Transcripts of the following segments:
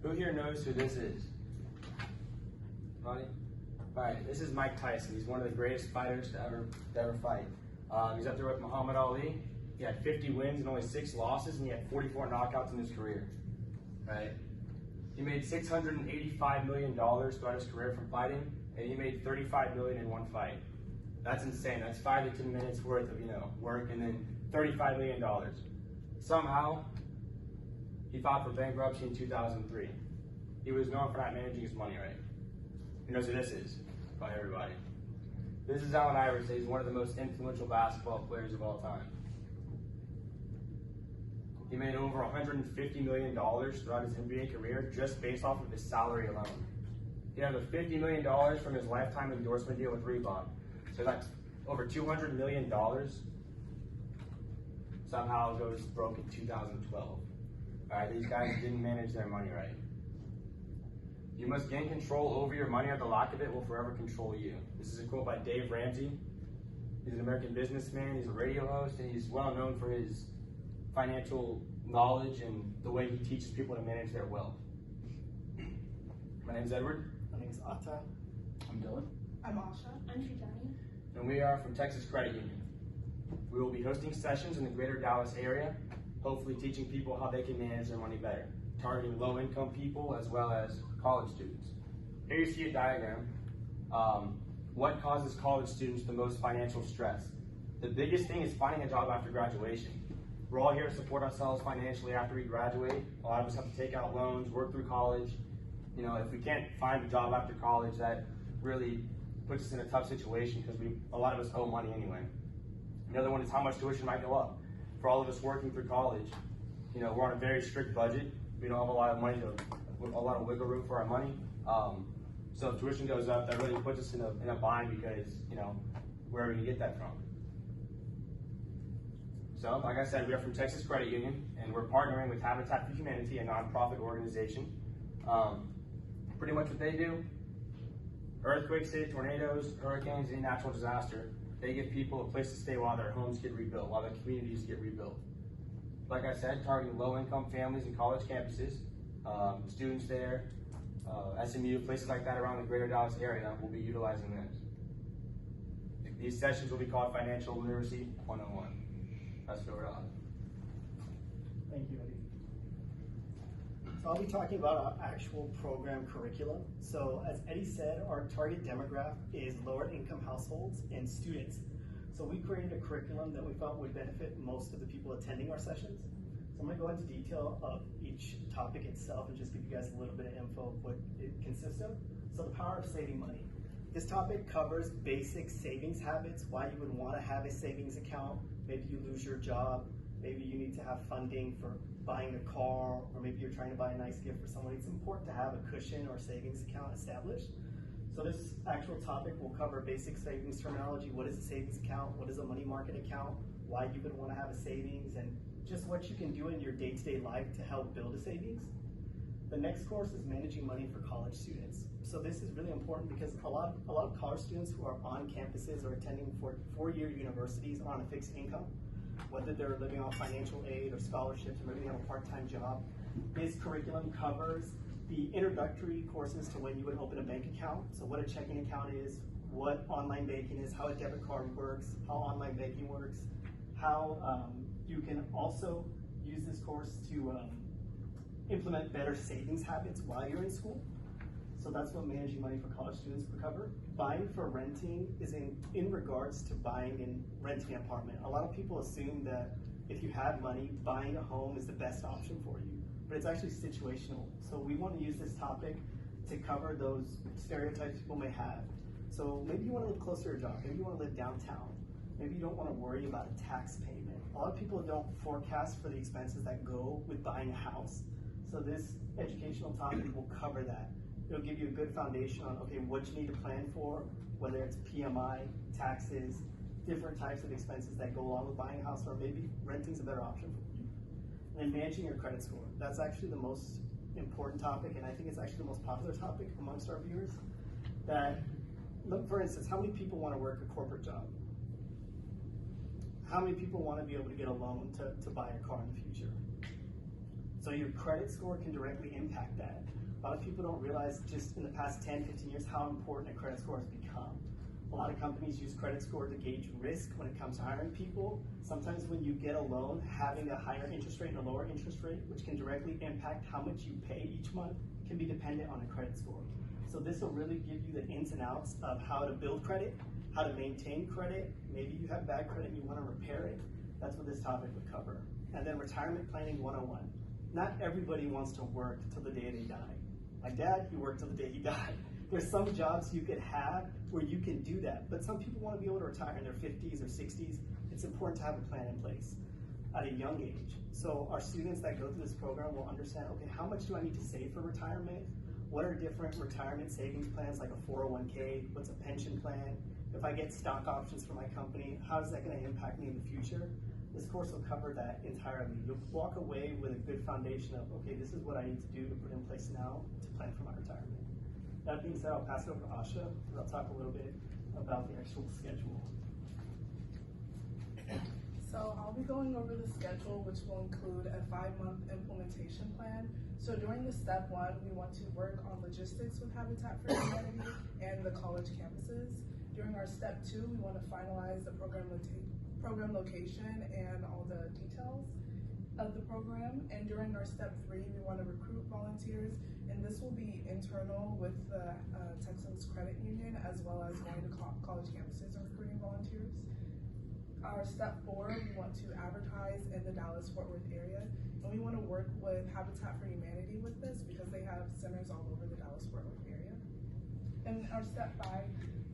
Who here knows who this is? Buddy? Alright, this is Mike Tyson. He's one of the greatest fighters to ever fight. He's up there with Muhammad Ali. He had 50 wins and only 6 losses, and he had 44 knockouts in his career. Right? He made $685 million throughout his career from fighting, and he made $35 million in one fight. That's insane. That's 5 to 10 minutes worth of work, and then $35 million. Somehow, he filed for bankruptcy in 2003. He was known for not managing his money right. Who knows who this is? Probably everybody. This is Allen Iverson. He's one of the most influential basketball players of all time. He made over $150 million throughout his NBA career just based off of his salary alone. He had over $50 million from his lifetime endorsement deal with Reebok. So that's over $200 million. Somehow goes broke in 2012. All right, these guys didn't manage their money right. You must gain control over your money or the lack of it will forever control you. This is a quote by Dave Ramsey. He's an American businessman, he's a radio host, and he's well known for his financial knowledge and the way he teaches people to manage their wealth. My name's Edward. My name's Atta. I'm Dylan. I'm Asha. I'm Shijani. And we are from Texas Credit Union. We will be hosting sessions in the greater Dallas area, hopefully teaching people how they can manage their money better, targeting low-income people as well as college students. Here you see a diagram. What causes college students the most financial stress? The biggest thing is finding a job after graduation. We're all here to support ourselves financially after we graduate. A lot of us have to take out loans, work through college. If we can't find a job after college, that really puts us in a tough situation because a lot of us owe money anyway. Another one is how much tuition might go up. For all of us working through college, we're on a very strict budget. We don't have a lot of money a lot of wiggle room for our money. So if tuition goes up, that really puts us in a bind because, where are we gonna get that from? So, like I said, we are from Texas Credit Union, and we're partnering with Habitat for Humanity, a nonprofit organization. Pretty much what they do, earthquakes, tornadoes, hurricanes, any natural disaster, they give people a place to stay while their homes get rebuilt, while their communities get rebuilt. Like I said, targeting low-income families and college campuses, students there, SMU, places like that around the greater Dallas area will be utilizing this. These sessions will be called Financial Literacy 101. That's what we're on. Thank you, Eddie. So I'll be talking about our actual program curriculum. So as Eddie said, our target demographic is lower income households and students. So we created a curriculum that we felt would benefit most of the people attending our sessions. So I'm going to go into detail of each topic itself and just give you guys a little bit of info of what it consists of. So the power of saving money. This topic covers basic savings habits, why you would want to have a savings account. Maybe you lose your job, maybe you need to have funding for buying a car, or maybe you're trying to buy a nice gift for someone. It's important to have a cushion or savings account established. So this actual topic will cover basic savings terminology. What is a savings account? What is a money market account? Why you would want to have a savings, and just what you can do in your day-to-day life to help build a savings. The next course is managing money for college students. So this is really important because a lot of college students who are on campuses or attending four-year universities are on a fixed income, whether they're living off financial aid or scholarships, or maybe they have a part-time job. This curriculum covers the introductory courses to when you would open a bank account. So what a checking account is, what online banking is, how a debit card works, how online banking works, how you can also use this course to implement better savings habits while you're in school. So that's what managing money for college students will cover. Buying for renting is in regards to buying and renting an apartment. A lot of people assume that if you have money, buying a home is the best option for you, but it's actually situational. So we want to use this topic to cover those stereotypes people may have. So maybe you want to live closer to your job, maybe you want to live downtown, maybe you don't want to worry about a tax payment. A lot of people don't forecast for the expenses that go with buying a house. So this educational topic will cover that. It'll give you a good foundation on, okay, what you need to plan for, whether it's PMI, taxes, different types of expenses that go along with buying a house, or maybe renting's a better option for you. And then managing your credit score. That's actually the most important topic, and I think it's actually the most popular topic amongst our viewers. That, look, for instance, how many people want to work a corporate job? How many people want to be able to get a loan to buy a car in the future? So your credit score can directly impact that. A lot of people don't realize just in the past 10, 15 years how important a credit score has become. A lot of companies use credit score to gauge risk when it comes to hiring people. Sometimes when you get a loan, having a higher interest rate and a lower interest rate, which can directly impact how much you pay each month, can be dependent on a credit score. So this will really give you the ins and outs of how to build credit, how to maintain credit. Maybe you have bad credit and you want to repair it. That's what this topic would cover. And then retirement planning 101. Not everybody wants to work till the day they die. My dad, he worked till the day he died. There's some jobs you could have where you can do that, but some people want to be able to retire in their 50s or 60s. It's important to have a plan in place at a young age. So our students that go through this program will understand, okay, how much do I need to save for retirement? What are different retirement savings plans like a 401k? What's a pension plan? If I get stock options for my company, how is that going to impact me in the future? This course will cover that entirely. You'll walk away with a good foundation of, okay, this is what I need to do to put in place now to plan for my retirement. That being said, I'll pass it over to Asha, and I'll talk a little bit about the actual schedule. So I'll be going over the schedule, which will include a 5-month implementation plan. So during the step 1, we want to work on logistics with Habitat for Humanity and the college campuses. During our step 2, we want to finalize the program location and all the details of the program. And during our step 3, we want to recruit volunteers, and this will be internal with the Texas Credit Union, as well as going to college campuses and recruiting volunteers. Our step 4, we want to advertise in the Dallas-Fort Worth area, and we want to work with Habitat for Humanity with this because they have centers all over the Dallas-Fort Worth area. And our step 5,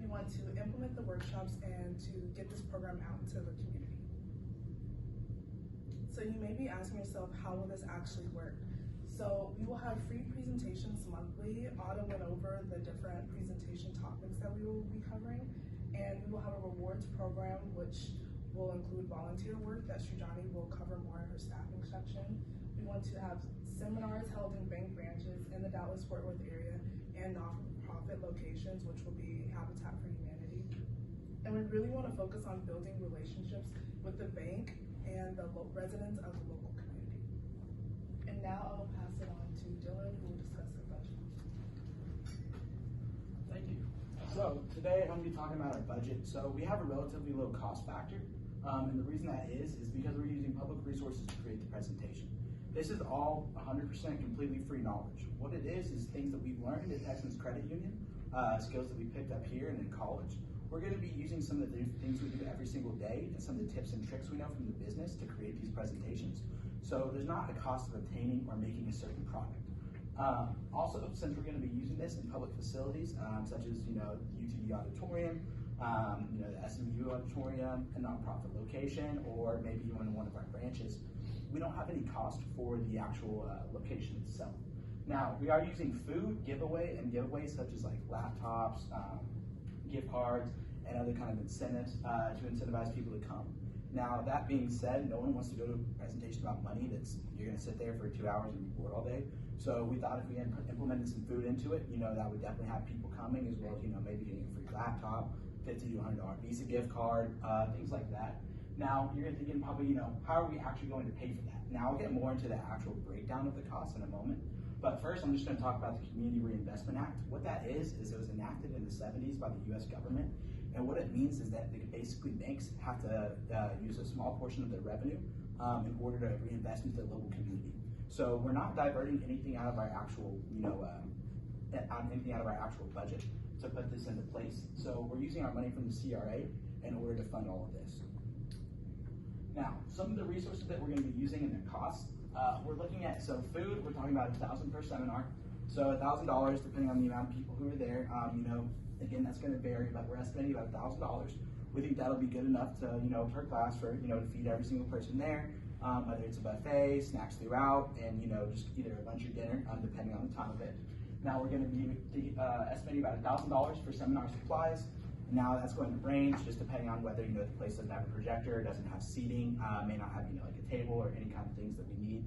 we want to implement the workshops and to get this program out into the community. So you may be asking yourself, how will this actually work? So we will have free presentations monthly. Autumn went over the different presentation topics that we will be covering, and we will have a rewards program which will include volunteer work that Srijani will cover more in her staffing section. We want to have seminars held in bank branches in the Dallas-Fort Worth area and nonprofit locations, which will be Habitat for Humanity. And we really want to focus on building relationships with the bank and the residents of the local community. And now I will pass it on to Dylan, who will discuss the budget. Thank you. So today I'm going to be talking about our budget. So we have a relatively low cost factor. And the reason that is because we're using public resources to create the presentation. This is all 100% completely free knowledge. What it is things that we've learned at Texas Credit Union, skills that we picked up here and in college. We're going to be using some of the things we do every single day and some of the tips and tricks we know from the business to create these presentations. So there's not a cost of obtaining or making a certain product. Also, since we're going to be using this in public facilities, such as UTD Auditorium, the SMU Auditorium, a nonprofit location, or maybe even one of our branches, we don't have any cost for the actual location itself. Now, we are using food giveaway and giveaways such as like laptops, gift cards, and other kind of incentives to incentivize people to come. Now, that being said, no one wants to go to a presentation about money that's you're going to sit there for 2 hours and be bored all day. So we thought if we implemented some food into it, that would definitely have people coming, as well as maybe getting a free laptop, $50 to $100 Visa gift card, things like that. Now, you're thinking probably, how are we actually going to pay for that? Now, I'll get more into the actual breakdown of the cost in a moment. But first, I'm just going to talk about the Community Reinvestment Act. What that is it was enacted in the 70s by the U.S. government. And what it means is that basically banks have to use a small portion of their revenue in order to reinvest into the local community. So we're not diverting anything out of our actual, anything out of our actual budget to put this into place. So we're using our money from the CRA in order to fund all of this. Now, some of the resources that we're going to be using and their costs, we're looking at, so food, we're talking about $1,000 per seminar. So $1,000 depending on the amount of people who are there. Again, that's going to vary, but we're estimating about $1,000. We think that'll be good enough to, per class for, to feed every single person there. Whether it's a buffet, snacks throughout, and just either a lunch or dinner, depending on the time of it. Now we're going to be estimating about $1,000 for seminar supplies. Now that's going to range just depending on whether the place doesn't have a projector, doesn't have seating, may not have like a table or any kind of things that we need,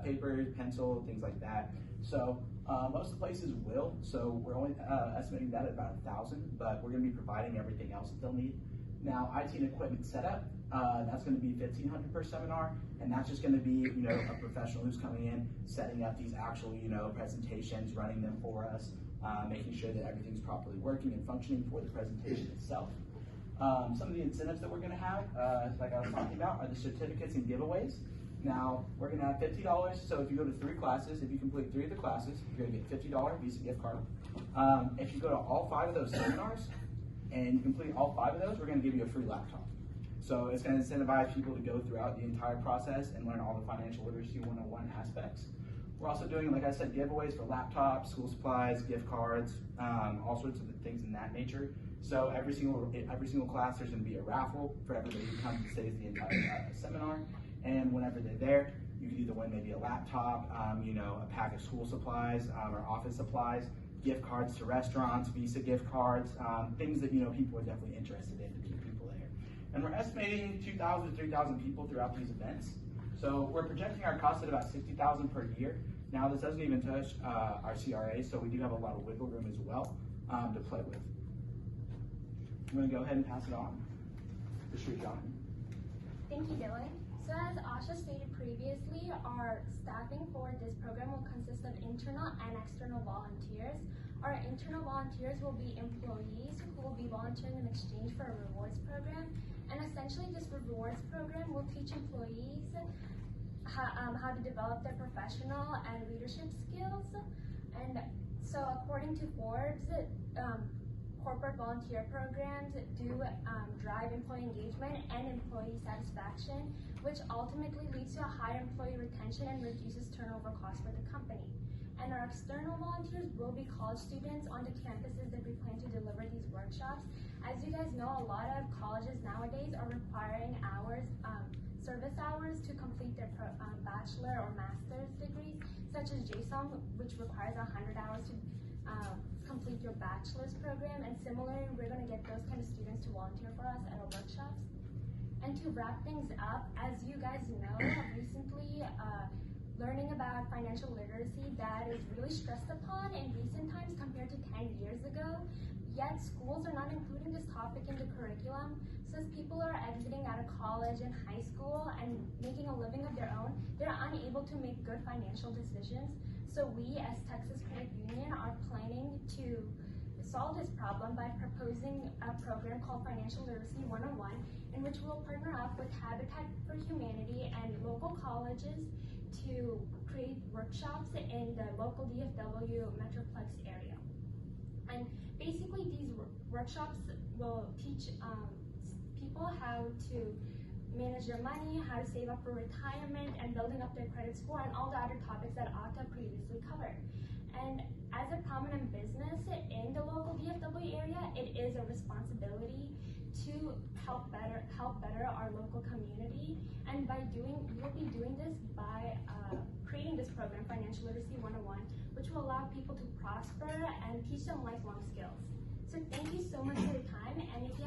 paper, pencil, things like that. So most of the places will. So we're only estimating that at about $1,000, but we're going to be providing everything else that they'll need. Now, IT and equipment setup, That's going to be $1,500 per seminar, and that's just going to be, a professional who's coming in, setting up these actual, presentations, running them for us, making sure that everything's properly working and functioning for the presentation itself. Some of the incentives that we're going to have, like I was talking about, are the certificates and giveaways. Now, we're going to have $50, so if you go to 3 classes, if you complete 3 of the classes, you're going to get $50 Visa gift card. If you go to all 5 of those seminars, and you complete all 5 of those, we're going to give you a free laptop. So it's going to incentivize people to go throughout the entire process and learn all the financial literacy 101 aspects. We're also doing, like I said, giveaways for laptops, school supplies, gift cards, all sorts of things in that nature. So every single class, there's going to be a raffle for everybody who comes and stays the entire seminar. And whenever they're there, you can either win maybe a laptop, a pack of school supplies or office supplies, gift cards to restaurants, Visa gift cards, things that people are definitely interested in to keep people there. And we're estimating 2,000 to 3,000 people throughout these events. So we're projecting our cost at about $60,000 per year. Now this doesn't even touch our CRA, so we do have a lot of wiggle room as well to play with. I'm going to go ahead and pass it on to Sri John. Thank you, Dylan. So as Asha stated previously, our staffing for this program will consist of internal and external volunteers. Our internal volunteers will be employees who will be volunteering in exchange for a rewards program. And essentially this rewards program will teach employees how to develop their professional and leadership skills. And so according to Forbes, corporate volunteer programs do drive employee engagement and employee satisfaction, which ultimately leads to a higher employee retention and reduces turnover costs for the company. And our external volunteers will be college students on the campuses that we plan to deliver these workshops. As you guys know, a lot of colleges nowadays are requiring service hours to complete their bachelor or master's degrees, such as JSOM, which requires 100 hours to complete your bachelor's program, and similarly, we're going to get those kind of students to volunteer for us at our workshops. And to wrap things up, as you guys know, recently learning about financial literacy that is really stressed upon in recent times compared to 10 years ago, yet schools are not including this topic in the curriculum. So as people are exiting out of college and high school and making a living of their own, they're unable to make good financial decisions. So we, as Texas Credit Union, are planning to solve this problem by proposing a program called Financial Literacy 101, in which we'll partner up with Habitat for Humanity and local colleges to create workshops in the local DFW Metroplex area. And basically these workshops will teach people how to manage their money, how to save up for retirement, and building up their credit score, and all the other topics that Ata previously covered. And as a prominent business in the local DFW area, it is a responsibility to help better our local community. And we'll be doing this by creating this program, Financial Literacy 101, which will allow people to prosper and teach them lifelong skills. So thank you so much for your time, and if you